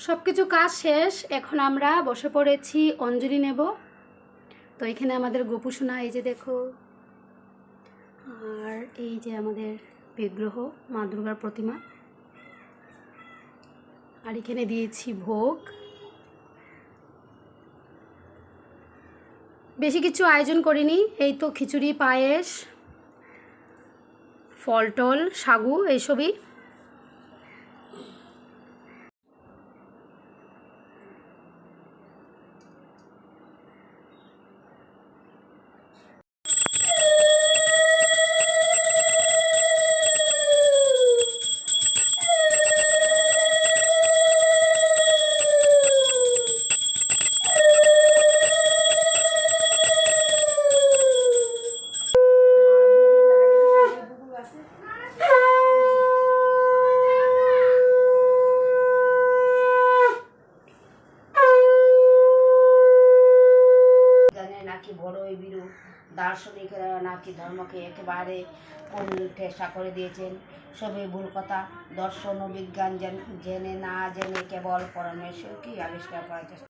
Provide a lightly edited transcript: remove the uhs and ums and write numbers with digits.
সব কিছু কাজ শেষ, এখন আমরা বসে পড়েছি অঞ্জলি নেব। তো এখানে আমাদের গোপুসোনা, এই যে দেখো, আর এই যে আমাদের বিগ্রহ মা দুর্গার প্রতিমা, আর এখানে দিয়েছি ভোগ। বেশি কিছু আয়োজন করিনি, এই তো খিচুড়ি, পায়েস, ফল টল, সাগু, এইসবই। নাকি বড়ই বিরু দার্শনিকরা নাকি ধর্মকে একেবারে ঠেসা করে দিয়েছেন। সবই ভুল কথা। দর্শন ও বিজ্ঞান জেনে না জেনে কেবল পরমেশ্বরকেই আবিষ্কার করার চেষ্টা